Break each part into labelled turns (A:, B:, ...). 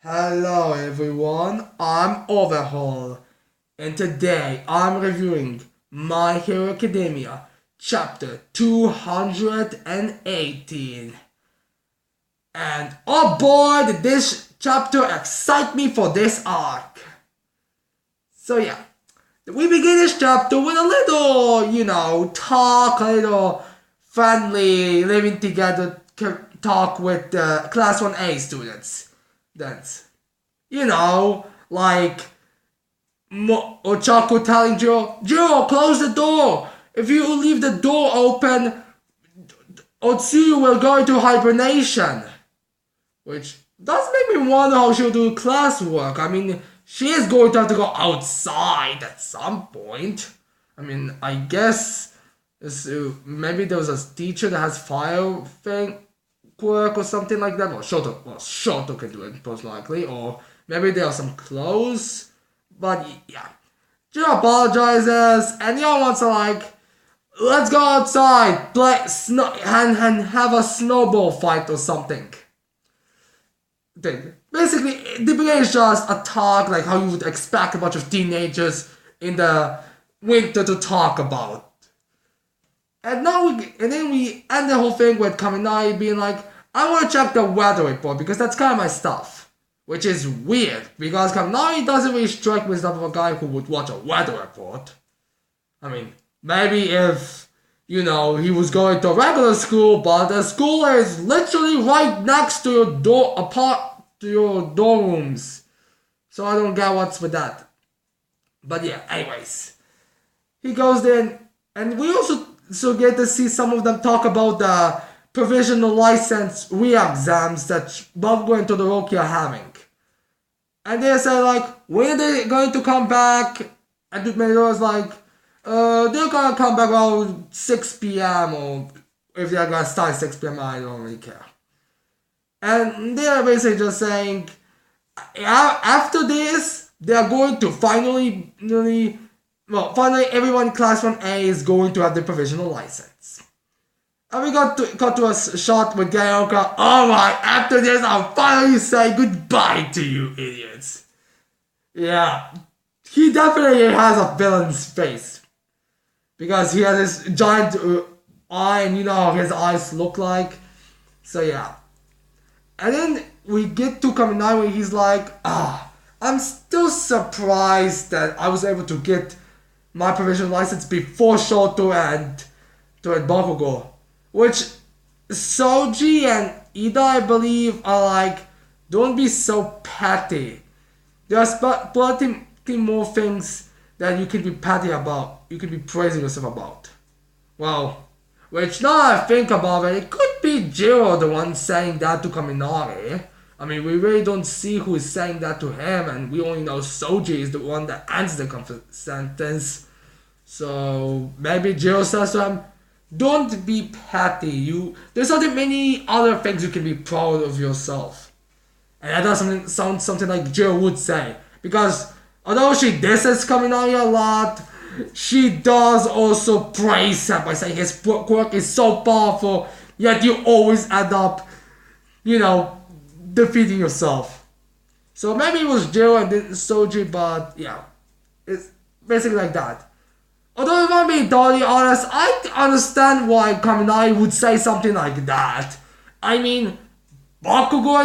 A: Hello everyone, I'm Overhaul, and today I'm reviewing My Hero Academia, chapter 218. And oh boy, did this chapter excite me for this arc. So yeah, we begin this chapter with a little, talk, a little friendly, living together talk with the Class 1A students. That's like Ochako telling Jiro, close the door. If you leave the door open, Otsuyu will go into hibernation. Which does make me wonder how she'll do classwork. I mean, she is going to have to go outside at some point. I mean, I guess maybe there was a teacher that has fire thing work or something like that. Shoto can do it most likely, or maybe there are some clothes. But yeah, Jiro apologizes, and Yon wants to let's go outside, play and have a snowball fight or something. Basically, the beginning is just a talk like how you would expect a bunch of teenagers in the winter to talk about. And then we end the whole thing with Kaminari being like, I want to check the weather report because that's kind of my stuff. Which is weird because Kaminari doesn't really strike me as the type of a guy who would watch a weather report. I mean, maybe if, he was going to a regular school, but the school is literally right next to your dorm rooms. So I don't get what's with that. But yeah, anyways. He goes in, and we also get to see some of them talk about the provisional license re-exams that Bakugo and Todoroki are having. And they say when are they going to come back? And Midoriya's they're gonna come back around 6 p.m. or if they're gonna start at 6 p.m. I don't really care. And they're basically just saying after this they're going to finally everyone in Class 1A is going to have the provisional license. And we got to a shot with Gaioka. Alright, after this I'll finally say goodbye to you idiots. Yeah, he definitely has a villain's face. Because he has this giant eye and you know how his eyes look like. So yeah. And then we get to Kaminari where he's like, I'm still surprised that I was able to get my provisional license before Shoto and Bakugo. Which Soji and Ida, I believe, are don't be so petty. There's plenty more things that you can be petty about. You can be praising yourself about. Well, which now I think about it could be Jiro the one saying that to Kaminari. I mean, we really don't see who is saying that to him, and we only know Soji is the one that ends the sentence. So maybe Jiro says to him, don't be petty. There's many other things you can be proud of yourself. And that doesn't sound something like Jiro would say. Because although she disses Kaminari a lot, she does also praise him by saying his work is so powerful, yet you always end up, defeating yourself. So maybe it was Jiro and then Soji, but yeah, it's basically like that. Although if I'm being totally honest, I understand why Kaminari would say something like that. I mean, Bakugo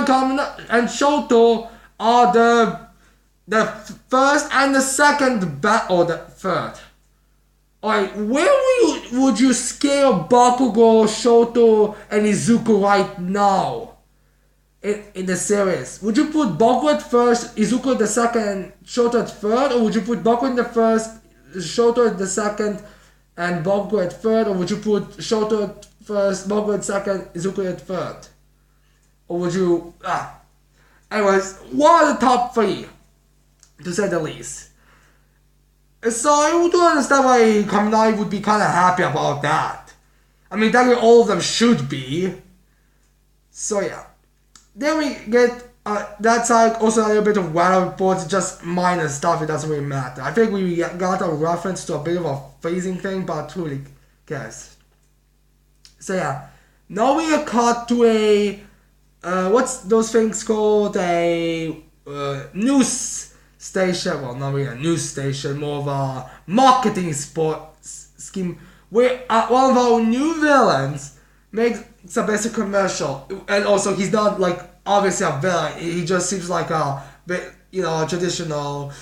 A: and Shoto are the first and the second or the third. Alright, where would you scale Bakugo, Shoto, and Izuku right now? In the series? Would you put Bakugo at first, Izuku at the second, Shoto at third? Or would you put Bakugo in the first, Shoto at the second, and Bakugo at third? Or would you put Shoto at first, Bakugo at second, Izuku at third? Or would you... Anyways, what are the top three? To say the least. So I do understand why Kaminari would be kind of happy about that. I mean, technically all of them should be. So yeah. Then we get that's also a little bit of weather reports, just minor stuff, it doesn't really matter. I think we got a reference to a bit of a phasing thing, but who really cares? So yeah. Now we are caught to a what's those things called? A news station, well, not really a news station, more of a marketing sports scheme, where one of our new villains makes a basic commercial, and also he's not like obviously a villain. He just seems like a bit, a traditional,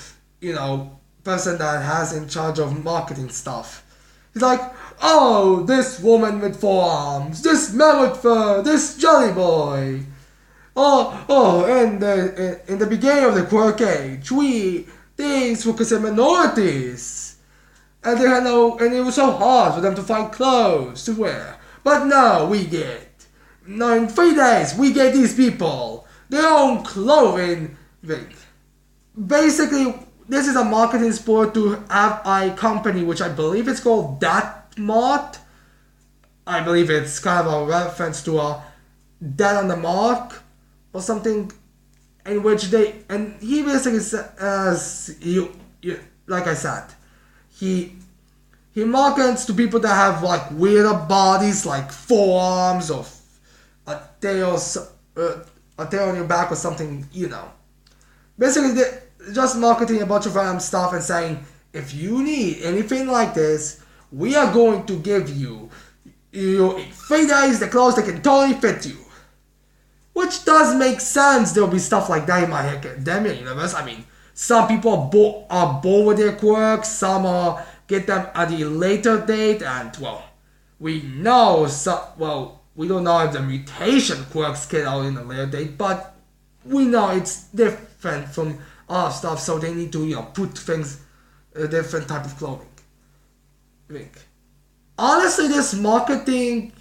A: person that has in charge of marketing stuff. He's like, oh, this woman with four arms, this man with fur, this Jolly Boy. And in the beginning of the Quirk Age, these were considered minorities. And they had and it was so hard for them to find clothes to wear. But now in 3 days, we get these people their own clothing. Basically, this is a marketing sport to have a company, which I believe it's called Datmart. I believe it's kind of a reference to a Dead on the Mark or something, in which he basically says, like I said, he markets to people that have like weirder bodies, like forearms or a tail on your back or something, Basically, they're just marketing a bunch of random stuff and saying, if you need anything like this, we are going to give you in 3 days the clothes that can totally fit you. Which does make sense. There'll be stuff like that in My Academia universe. I mean, some people are born with their quirks, some get them at a later date, and we know we don't know if the mutation quirks get out in a later date, but we know it's different from other stuff, so they need to put things a different type of clothing. Honestly, this marketing,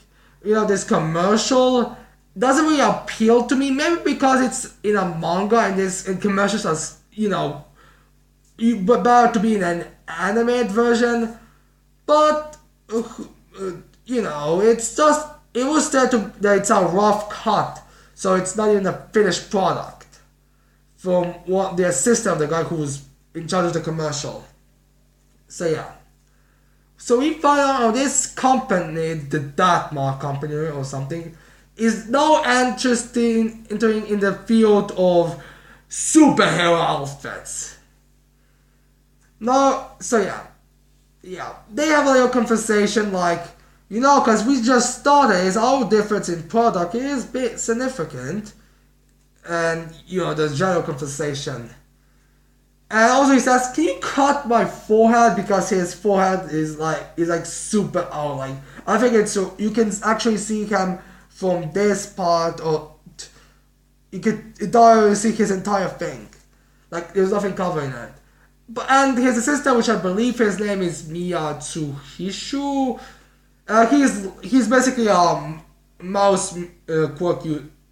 A: this commercial doesn't really appeal to me. Maybe because it's in a manga and commercials are, but better to be in an animated version. But it's just it was said that it's a rough cut, so it's not even a finished product from the assistant of the guy who was in charge of the commercial. So yeah. So we find out this company, the Datmar company or something, is now entering in the field of superhero outfits. Now, so yeah, they have a little conversation like, because we just started, our difference in product is a bit significant, and the general conversation. And also he says, can you cut my forehead, because his forehead is like super out. Like, I think it's so you can actually see him from this part, or you don't see his entire thing. Like, there's nothing covering it. And his assistant, which I believe his name is Miyatsuhishu, he's basically a mouse quirk,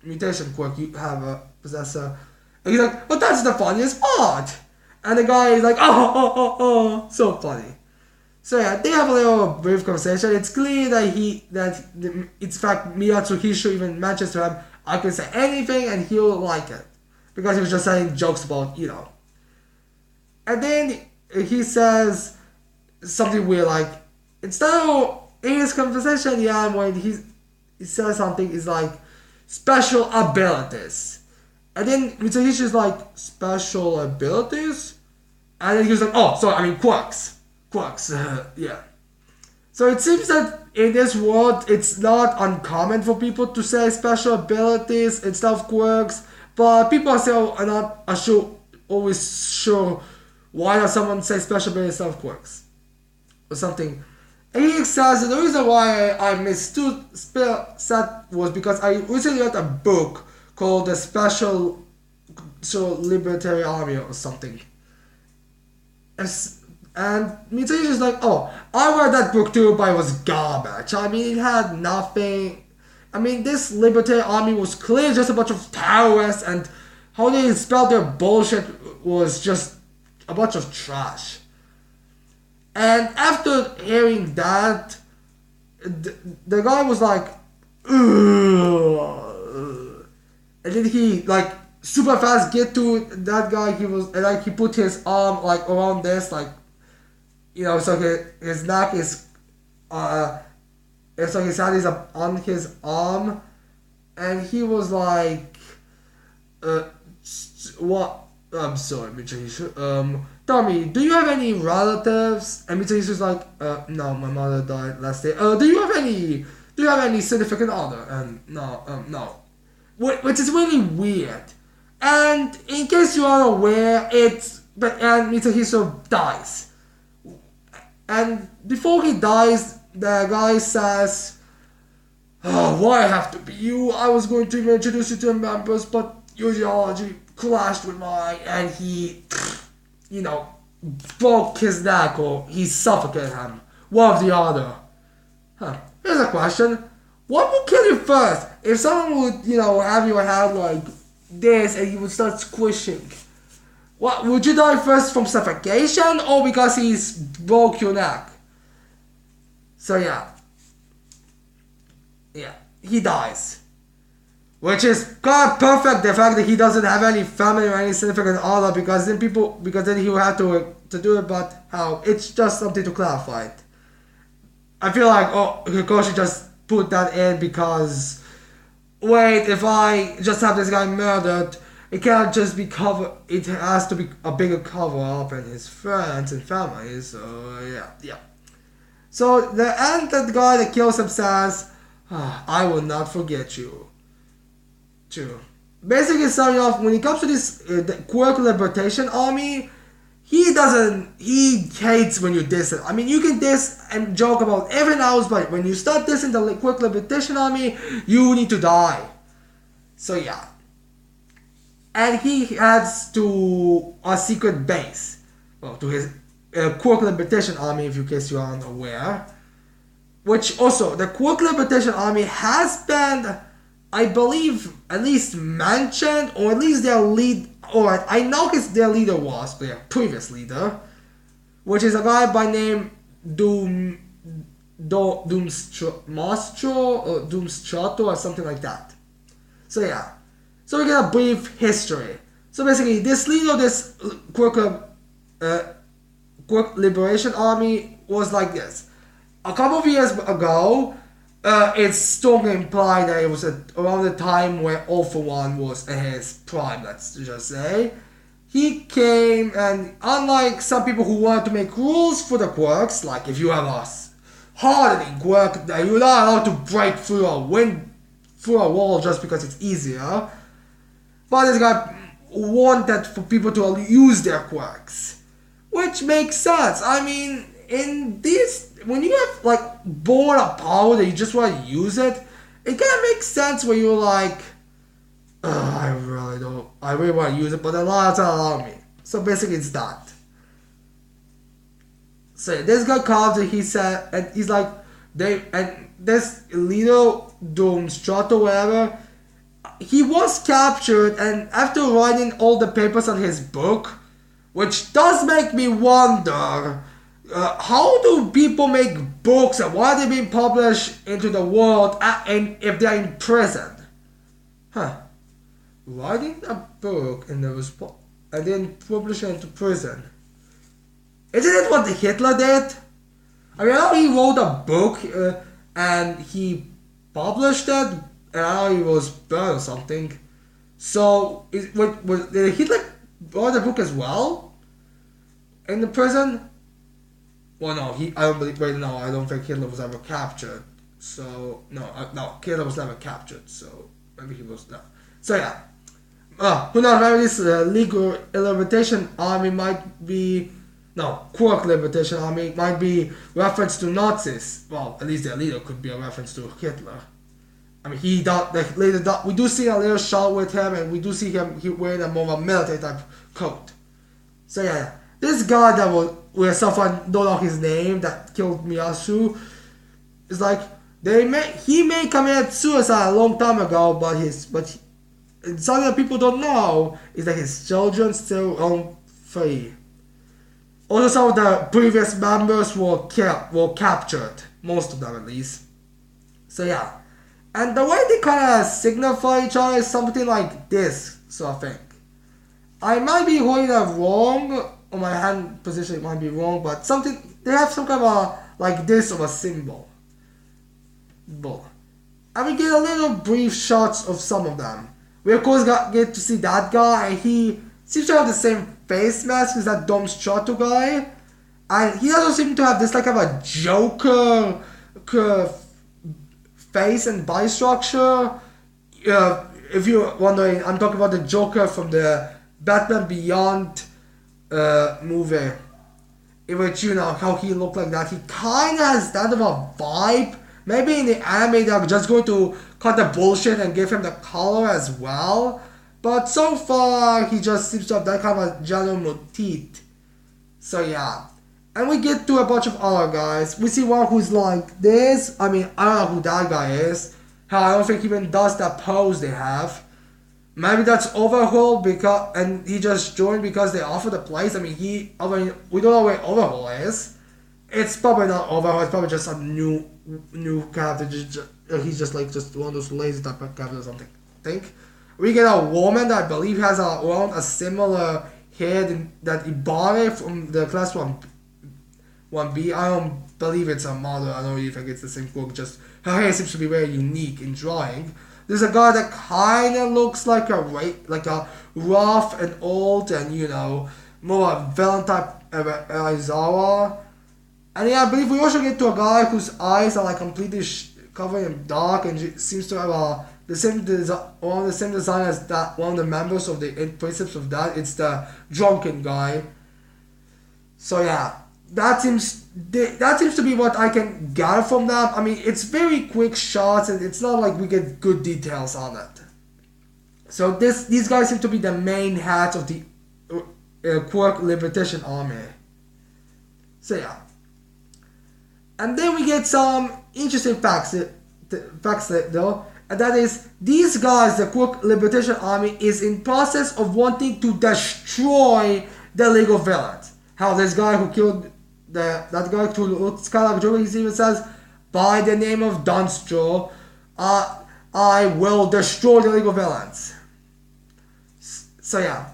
A: mutation quirk you have a possessor. And he's like, but that's the funniest part. And the guy is like, oh, so funny. So yeah, they have a little brief conversation. It's clear that in fact, Miyatsuhishu even mentions to him, I can say anything and he'll like it. Because he was just saying jokes about, And then he says something weird, like, instead of in his conversation, when he says something, is like, special abilities. And then Mitsuhishi's like, special abilities? And then he was like, quirks. Quirks, yeah. So it seems that in this world, it's not uncommon for people to say special abilities instead of quirks, but people are not always sure why does someone say special abilities instead of quirks or something. And he says the reason why I mistook that was because I recently read a book called The Special Libertarian Army or something. And Mitsuhi is like, I read that book too, but it was garbage. I mean, it had nothing. I mean, this Libertarian Army was clearly just a bunch of terrorists, and how they spelled their bullshit was just a bunch of trash. And after hearing that, the guy was like, ugh. And then he, super fast get to that guy. He put his arm, around this, so his neck is, and so his hand is on his arm, and he was like, what? I'm sorry, Mitsuhishu. Tell me, do you have any relatives? And Mitsuhishu's like, no, my mother died last day. Do you have any significant other? And no, no. Which is really weird. And in case you are aware, and Mitsuhishu dies. And before he dies, the guy says, oh, why have to be you? I was going to even introduce you to the members, but your geology clashed with mine, and he, broke his neck, or he suffocated him. One of the other. Here's a question. What would kill you first? If someone would, have your hand like this, and you would start squishing. What, would you die first from suffocation, or because he's broke your neck? So yeah, he dies. Which is kind of perfect, the fact that he doesn't have any family or any significant other, because then he will have to do it, but how? It's just something to clarify it. I feel like, Kikoshi just put that in because, wait, if I just have this guy murdered, it can't just be it has to be a bigger cover up and his friends and family, so yeah. So the end, that guy that kills him says, I will not forget you. True. Basically, starting off, when it comes to this the Quirk Liberation Army, he hates when you diss it. I mean, you can diss and joke about everything else, but when you start dissing the Quirk Liberation Army, you need to die. So yeah. And he heads to a secret base. Well, to his Quirk Liberation Army, in case you aren't aware. Which also, the Quirk Liberation Army has been, I believe, at least mentioned, or at least their lead, or I know their leader was, their previous leader, which is a guy by name Doomstrato or something like that. So yeah. So we get a brief history. So basically, this leader of this Quirk Liberation Army was like this. A couple of years ago, it's strongly implied that it was around the time where All For One was in his prime, let's just say. He came, and unlike some people who wanted to make rules for the quirks, like if you have a hardening quirk, you're not allowed to break through a wall just because it's easier. But this guy wanted for people to use their quirks, which makes sense. I mean, when you have like born a power that you just want to use it, it kind of makes sense when you're like, I really want to use it, but the law doesn't allow me. So basically, it's that. So this guy comes and he said, and he's like, this little Doomstrato, whatever, he was captured, and after writing all the papers on his book, which does make me wonder, how do people make books and why are they being published into the world and if they're in prison? Writing a book and then publish it into prison. Isn't it what Hitler did? I mean, I know he wrote a book and he published it, and I know he was burned or something. So, did Hitler write the book as well? In the prison? Well, no, I don't think Hitler was ever captured. So, no, Hitler was never captured, so maybe he was not. So, yeah. Who knows, maybe this legal Liberation Army might be... No, Quirk Liberation Army might be reference to Nazis. Well, at least their leader could be a reference to Hitler. I mean, we do see a little shot with him, and we do see him wearing a more of a military type coat. So, yeah. This guy where someone don't know his name that killed Miyasu is like he may committed suicide a long time ago, but something that people don't know is that his children still roam free. Also, some of the previous members were captured, most of them at least. So yeah, and the way they kind of signify each other is something like this sort of thing. I might be holding that wrong. On my hand position, it might be wrong, but they have some kind of like this of a symbol. And we get a little brief shots of some of them. We of course get to see that guy, and he seems to have the same face mask as that Dom Strato guy. And he doesn't seem to have this like of a Joker face and body structure. If you're wondering, I'm talking about the Joker from the Batman Beyond movie. In which, you know, how he looked like that. He kind of has that of a vibe. Maybe in the anime they're just going to cut the bullshit and give him the color as well. But so far, he just seems to have that kind of general motif. So yeah. And we get to a bunch of other guys. We see one who's like this. I mean, I don't know who that guy is. Hell, I don't think he even does that pose they have. Maybe that's Overhaul and he just joined because they offered the place. I mean, we don't know where Overhaul is. It's probably not Overhaul. It's probably just a new character. He's just one of those lazy type of characters or something. I think we get a woman that I believe has around a similar head that Ibarre from the class 1B. I don't believe it's a model. I don't really think it's the same book. Just her hair seems to be very unique in drawing. There's a guy that kind of looks like a rough and old and, you know, more a villain type Aizawa. And yeah, I believe we also get to a guy whose eyes are like completely covered in dark and seems to have the same design as that one of the members of the Precepts of that. It's the drunken guy. So yeah, that seems to be what I can gather from that. I mean, it's very quick shots and it's not like we get good details on it. So these guys seem to be the main hats of the Quark Liberation Army. So yeah. And then we get some interesting facts though. And that is, these guys, the Quark Liberation Army, is in process of wanting to destroy the League of Villains. How this guy who killed that guy who looks kind of like Joker, he even says, by the name of Dunstro, I will destroy the League of Villains. So yeah.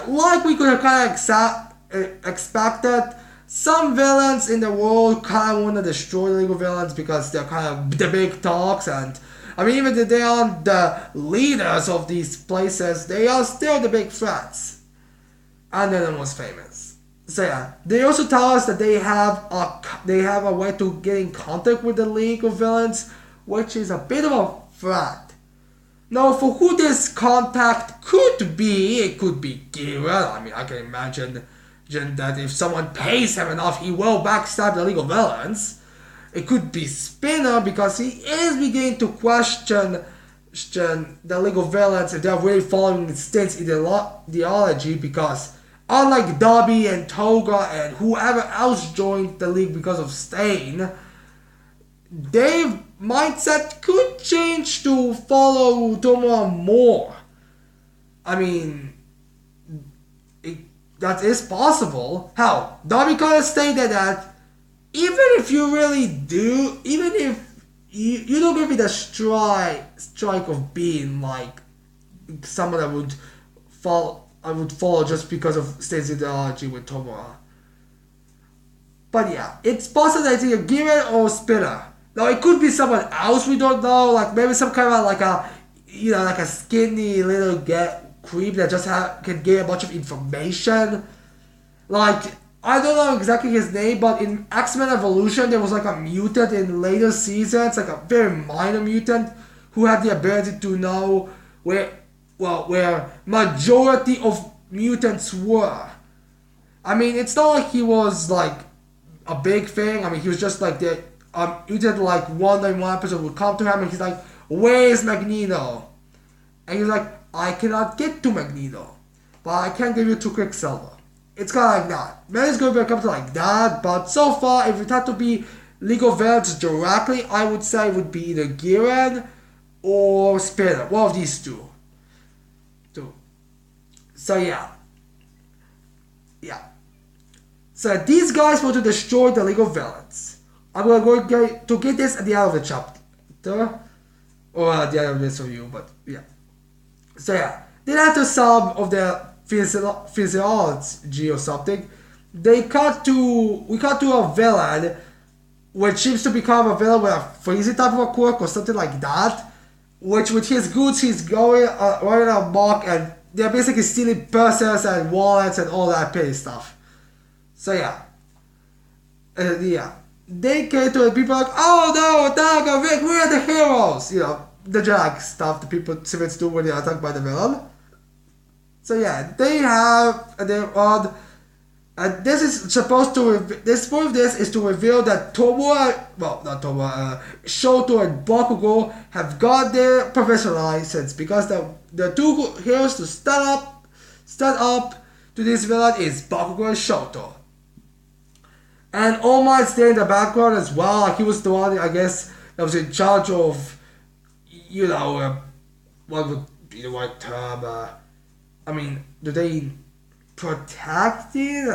A: Like we could have kind of expected, some villains in the world kind of want to destroy the League of Villains because they're kind of the big talks, and I mean, even if they aren't the leaders of these places, they are still the big threats. And they're the most famous. So yeah, they also tell us that they have a way to get in contact with the League of Villains, which is a bit of a threat. Now, for who this contact could be, it could be Gira. I mean, I can imagine that if someone pays him enough, he will backstab the League of Villains. It could be Spinner, because he is beginning to question the League of Villains if they're really following Stain's ideology, because unlike Dobby and Toga and whoever else joined the League because of Stain, their mindset could change to follow Tomura more. I mean, that is possible. Hell, Dobby kind of stated that even if you really do, even if you don't give me the strike of being like someone that I would follow just because of Stain's ideology with Tomura. But yeah, it's possible that it's either Gira or Spinner. Now it could be someone else we don't know, like maybe some kind of like a skinny little creep that just can get a bunch of information. Like, I don't know exactly his name, but in X-Men Evolution there was like a mutant in later seasons, like a very minor mutant who had the ability to know where majority of mutants were. I mean, it's not like he was like a big thing. I mean, he was just like the mutant, like one episode would come to him and he's like, where's Magneto? And he's like, I cannot get to Magneto, but I can give you to Quicksilver. It's kind of like that. Maybe it's going to become like that, but so far, if it had to be League of Villains directly, I would say it would be either Giran or Spinner. One of these two. So yeah. So these guys want to destroy the League of Villains. I'm going to get this at the end of the chapter. Or at the end of this review, but yeah. So yeah. Then after some of their physiology or something, we cut to a villain, which seems to become a villain with a freezing type of a quirk or something like that. which with his goods he's going running amok, and they're basically stealing purses and wallets and all that petty stuff. So yeah, yeah, they came to it. People are like, oh no, Daga, Rick, we're the heroes. You know, the drag stuff the people civilians do when they're attacked by the villain. So yeah, they have their own. And this is supposed to. This point of this is to reveal that Tomura, well, not Tomura, Shoto and Bakugo have got their professional license, because the two heroes to stand up to this villain is Bakugo and Shoto. And All Might's there in the background as well. Like he was the one, I guess, that was in charge of, you know, what would be the right term? I mean, do they protected,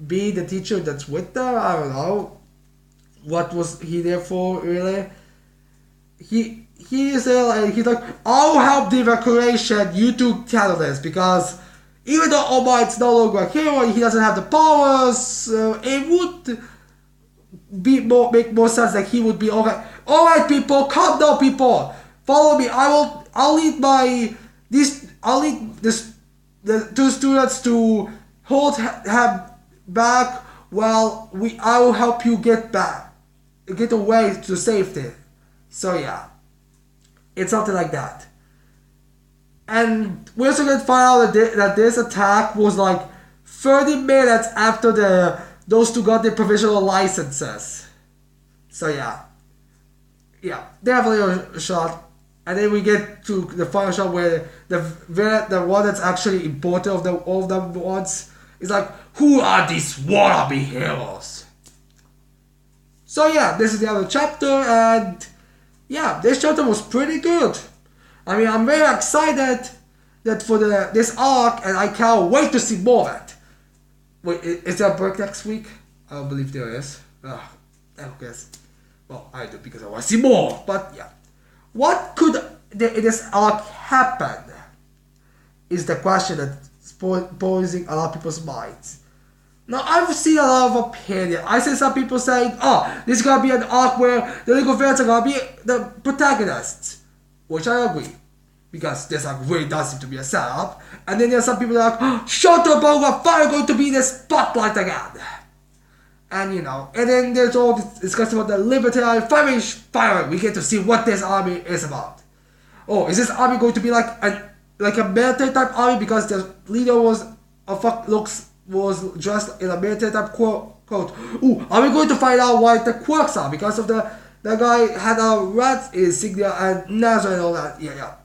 A: be the teacher that's with them? I don't know. What was he there for, really? He is there, like, he's like, I'll help the evacuation, you two handle this, because even though All Might's no longer a hero, he doesn't have the powers, it would make more sense that he would be, okay, alright people, calm down people, follow me, I'll lead the two students to hold him back while I will help you get away to safety. So yeah, it's something like that. And we're also gonna find out that this attack was like 30 minutes after those two got their provisional licenses. So yeah, definitely a shot. And then we get to the final shot where the one that's actually important of all of them ones is like, who are these wannabe heroes? So yeah, this is the other chapter, and yeah, this chapter was pretty good. I mean, I'm very excited that for this arc, and I can't wait to see more of it. Wait, is there a break next week? I don't believe there is. I guess. Well, I do, because I want to see more. But yeah, what could in this arc happen is the question that's posing a lot of people's minds. Now, I've seen a lot of opinion. I see some people saying, oh, this is going to be an arc where the League of Villains are going to be the protagonists. Which I agree. Because this arc really does seem to be a setup. And then there's some people that are like, oh, Shoto and Bakugo are finally going to be in the spotlight again. And you know, and then there's all this discussion about the Liberty Army. Finally, we get to see what this army is about. Oh, is this army going to be like a military type army because the leader was dressed in a military type coat? Ooh, are we going to find out why the quirks are? Because of the guy had a rat insignia and Nazar and all that. Yeah.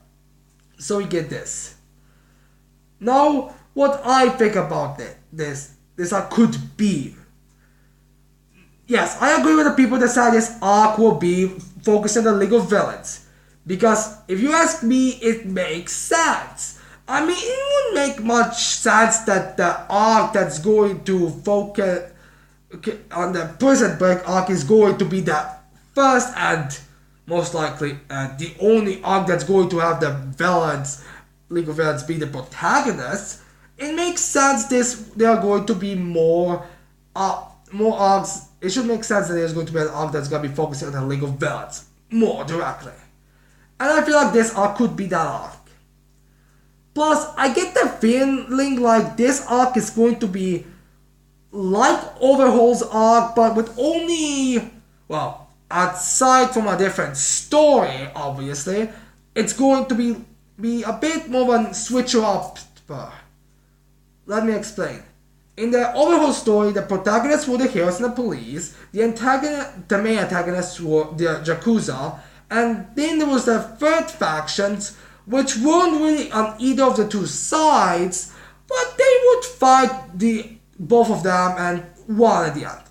A: So we get this. Now, what I think about this could be. Yes, I agree with the people that say this arc will be focused on the League of Villains. Because if you ask me, it makes sense. I mean, it wouldn't make much sense that the arc that's going to focus on the Prison Break arc is going to be the first and most likely the only arc that's going to have the League of Villains be the protagonists. It makes sense there are going to be more arcs. It should make sense that there's going to be an arc that's going to be focusing on the League of Villains more directly. And I feel like this arc could be that arc. Plus, I get the feeling like this arc is going to be like Overhaul's arc, but with only, well, aside from a different story, obviously, it's going to be a bit more of a switch up. Let me explain. In the Overhaul story, the protagonists were the heroes and the police, the main antagonists were the Yakuza, and then there was the third factions, which weren't really on either of the two sides, but they would fight both of them and won at the end.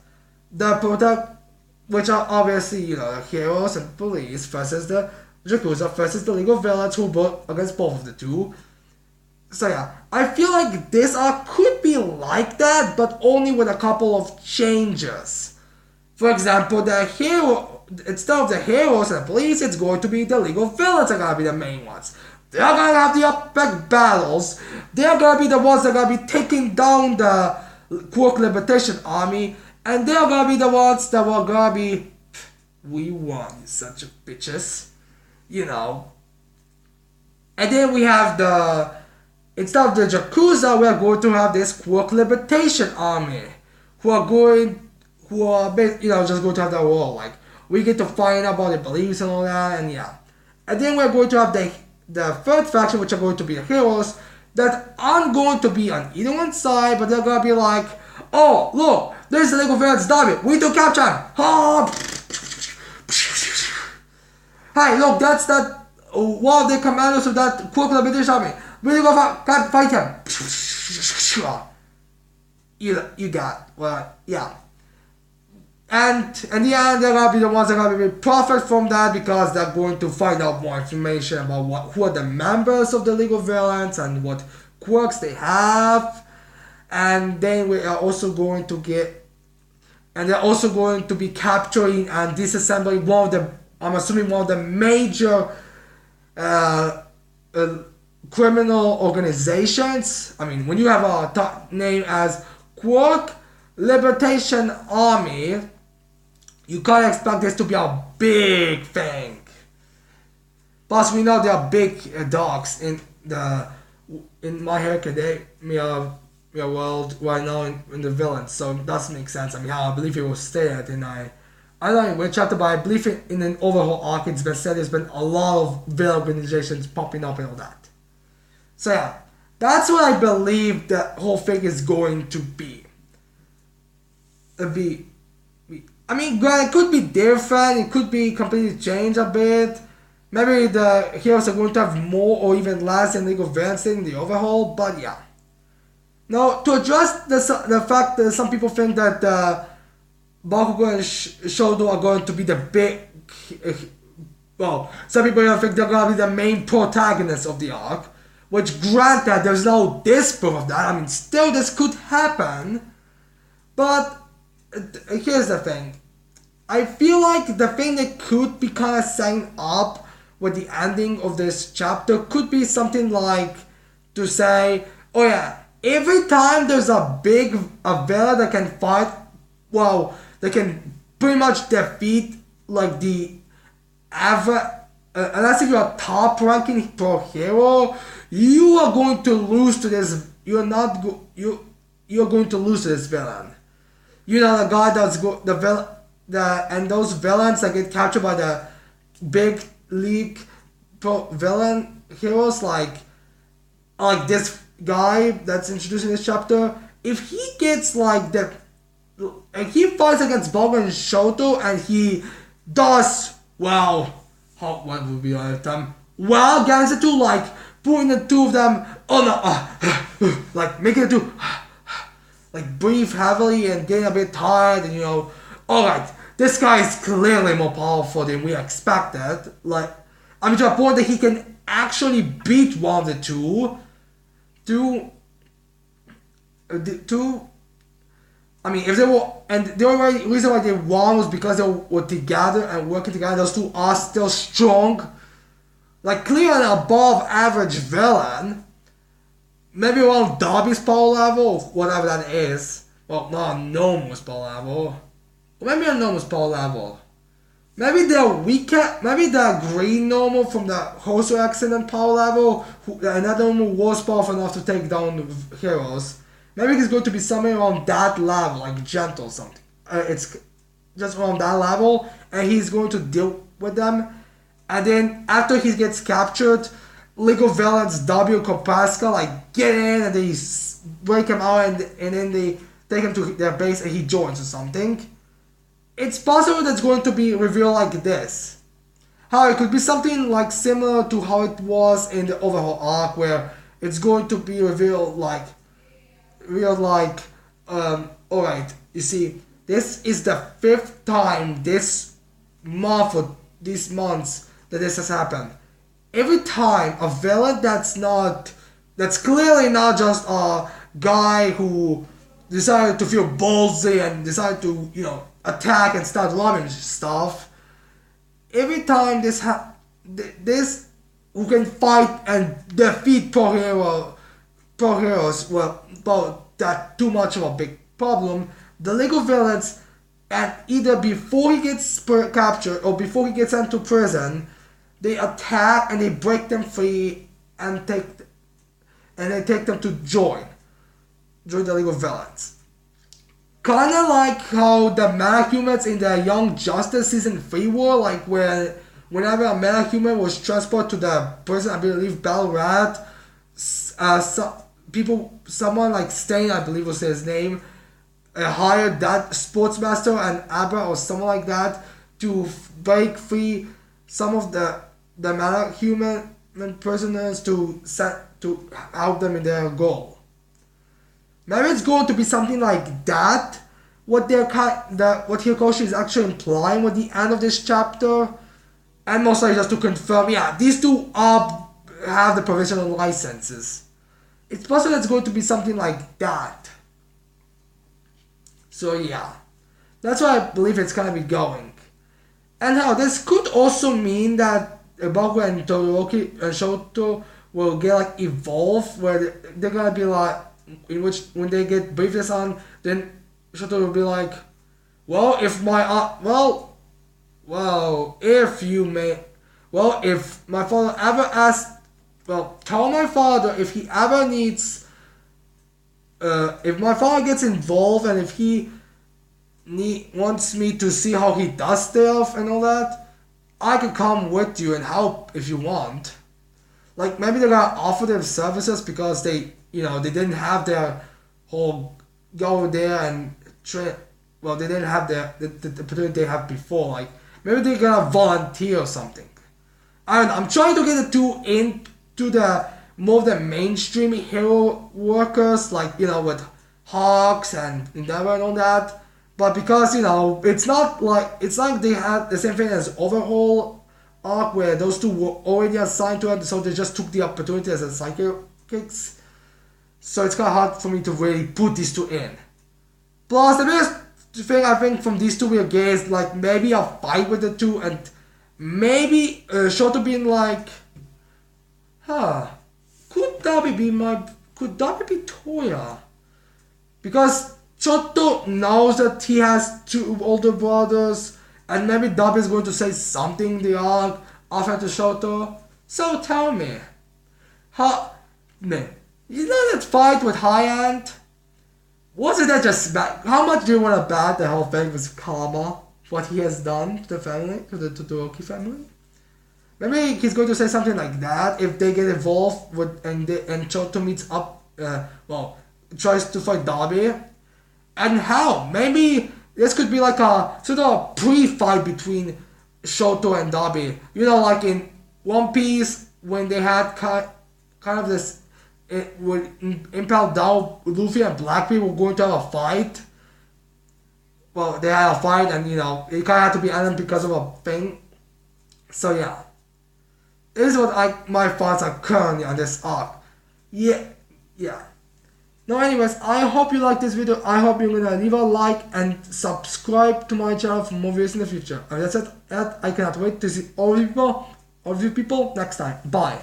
A: Which are obviously, the heroes and police versus the Yakuza versus the League of Villains, who vote against both of the two. So yeah, I feel like this arc could be like that, but only with a couple of changes. For example, instead of the heroes and the police, it's going to be the League of Villains are going to be the main ones. They're going to have the epic battles. They're going to be the ones that are going to be taking down the Quark Liberation Army. And they're going to be the ones that were going to be, we won, you such a bitches. And then we have instead of the Yakuza, we are going to have this Quark Liberation Army, who are just going to have their role. Like, we get to find out about their beliefs and all that, and yeah. And then we're going to have the third faction, which are going to be the heroes, that aren't going to be on either one side, but they're going to be like, oh, look, there's the Lego Villains David. We need to capture him. Oh. Hey, look, that's one of the commanders of that Quark Liberation Army. We need to go fight him. You got, well, yeah. And in the end, they're gonna be the ones that are gonna profit from that because they're going to find out more information about who are the members of the League of Villains and what quirks they have. And then we are also going to they're also going to be capturing and disassembling I'm assuming one of the major criminal organizations. I mean, when you have a top name as Quark Liberation Army, you can't expect this to be a big thing. Plus, we know there are big dogs in My Hero Academia world right now in the villains, so it doesn't make sense. I mean, I believe it was stated I don't know in which chapter, but I believe in an overhaul arc it's been said there's been a lot of villain organizations popping up and all that. So yeah, that's what I believe the whole thing is going to be. I mean, it could be different, it could be completely changed a bit. Maybe the heroes are going to have more or even less than League of Villains in the overhaul, but yeah. Now, to address the fact that some people think that Bakugo and Shoto are going to be the big... some people think they're going to be the main protagonists of the arc, which granted, there's no disproof of that. I mean, still this could happen, but here's the thing. I feel like the thing that could be kind of setting up with the ending of this chapter could be something like to say, oh yeah, every time there's a villain that can fight, they can pretty much defeat like the unless if you're a top ranking pro hero, you are going to lose to this. You're going to lose to this villain. You know, the guy and those villains that get captured by the big league pro villain heroes like this guy that's introduced in this chapter. If he gets and he fights against Bakugo and Shoto and he does what would be the time? Well, gets it to putting the two of them making the two breathe heavily and getting a bit tired and alright, this guy is clearly more powerful than we expected. To a point that he can actually beat one of the two. I mean, if they were, and the only reason why they won was because they were together and working together. Those two are still strong. Clearly an above average villain. Maybe around Darby's power level, whatever that is. Well, not Nomu's power level. Maybe a Nomu's power level. Maybe the green Nomu from the Hoso accident power level, another Nomu was powerful enough to take down the heroes. Maybe he's going to be somewhere around that level, like Gentle or something. It's just around that level, and he's going to deal with them. And then after he gets captured, League of Villains W. Kopaska get in and they break him out and then they take him to their base and he joins or something. It's possible that's going to be revealed like this. How it could be something similar to how it was in the overhaul arc where it's going to be revealed alright, you see, this is the 5th time this month or these months that this has happened. Every time a villain that's clearly not just a guy who decided to feel ballsy and decided to, attack and start robbing stuff. Every time this who can fight and defeat pro heroes, that too much of a big problem. The League of Villains, and either before he gets captured or before he gets sent to prison, they attack and they break them free and they take them to join the League of Villains. Kinda like how the Metahumans in the Young Justice Season 3 were, like whenever a Metahuman was transported to the prison, I believe Battle Rat, someone like Stain, I believe was his name, hired that Sportsmaster and Abra or someone like that to break free some of the Metahuman prisoners to help them in their goal. Maybe it's going to be something like that. What Horikoshi is actually implying with the end of this chapter, and mostly just to confirm, yeah, these two have the provisional licenses. It's possible it's going to be something like that. So yeah, that's why I believe it's gonna be going. And how this could also mean that Bakugo and Todoroki and Shoto will get like evolve, where they're gonna be like, in which when they get briefed on, then Shoto will be like, well, if my if my father ever asks, tell my father if he ever needs, if my father gets involved and if he wants me to see how he does stuff and all that, I could come with you and help if you want. Like maybe they're gonna offer their services because they didn't have their whole go there and train. Well, they didn't have the opportunity they had before. Like maybe they're gonna volunteer or something. I'm trying to get the two into the more of the mainstream hero workers, like with Hawks and Endeavor and all that. But because it's not like they had the same thing as Overhaul arc where those two were already assigned to it, so they just took the opportunity as a sidekicks. So it's kind of hard for me to really put these two in. Plus, the biggest thing I think from these two we'll get is like maybe a fight with the two, and maybe Shoto being like, could Dabi be Toya? Because Shoto knows that he has two older brothers, and maybe Dabi is going to say something in the arc after to Shoto. So tell me, that fight with High Ant? Wasn't that just bad? How much do you want to bat the whole thing with Kama? What he has done to the family, to the Todoroki family? Maybe he's going to say something like that if they get involved with and Shoto meets up. Tries to fight Dabi. And how? Maybe this could be like a sort of pre-fight between Shoto and Dabi. Like in One Piece when they had kind of this. It would Impel Down, Luffy and Blackbeard were going to have a fight. Well, they had a fight and it kind of had to be ended because of a thing. So yeah. This is what my thoughts are currently on this arc. Yeah. Now anyways, I hope you like this video. I hope you're gonna leave a like and subscribe to my channel for more videos in the future. And that's it. I cannot wait to see all of you people next time. Bye.